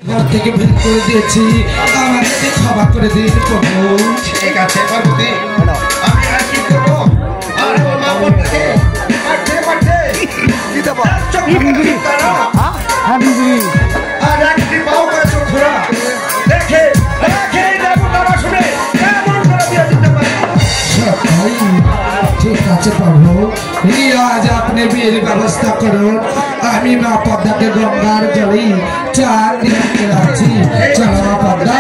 ঘর থেকে বের করে দিয়েছি, আমাকে ক্ষমা করে দিন প্রভু। ঠিক আছে পার্বতী, আমি আর কি করবো? আর ওর মা বোনটাকে মারতে মারতে কি দেবো? চোখ মুখে তারা আর একটি পাও করে চোখ ঘোরা দেখে দেখে দেবো তারা শুনে কেমন করে দিয়ে দিতে পারে। সবাই ঠিক আছে প্রভু, আজ আপনি বিয়ের ব্যবস্থা করুন। আমি মা পদ্মাকে গঙ্গার জলে চান দিতে রাখছি। চলো মা পদ্মা,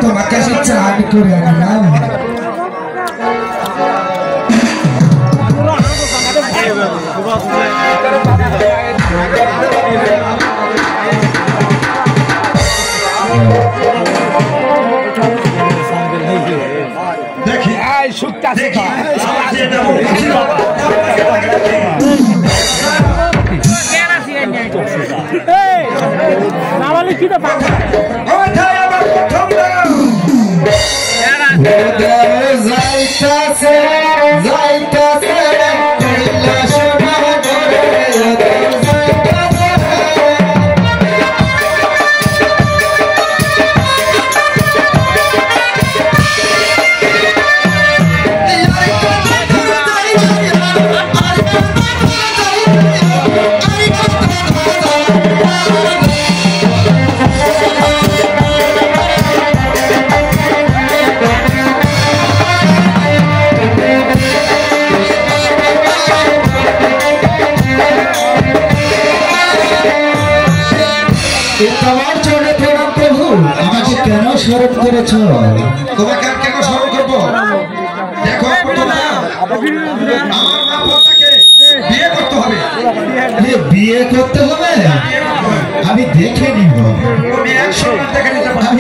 তোমাকে সে চান করে আনলাম। দেখি সুক্তা কি তো কোথায় আমার প্রথম যাইতাছে যাইতাছে তোমার চরণে প্রণাম প্রভু। আমাকে কেন স্মরণ করেছ? তোমাকে আর কেন স্মরণ করবো? দেখো প্রথমে আমার মা পদ্মাকে বিয়ে করতে হবে। বিয়ে করতে হবে? আমি দেখে নিব। তুমি 100 বার দেখে নিতে পারো।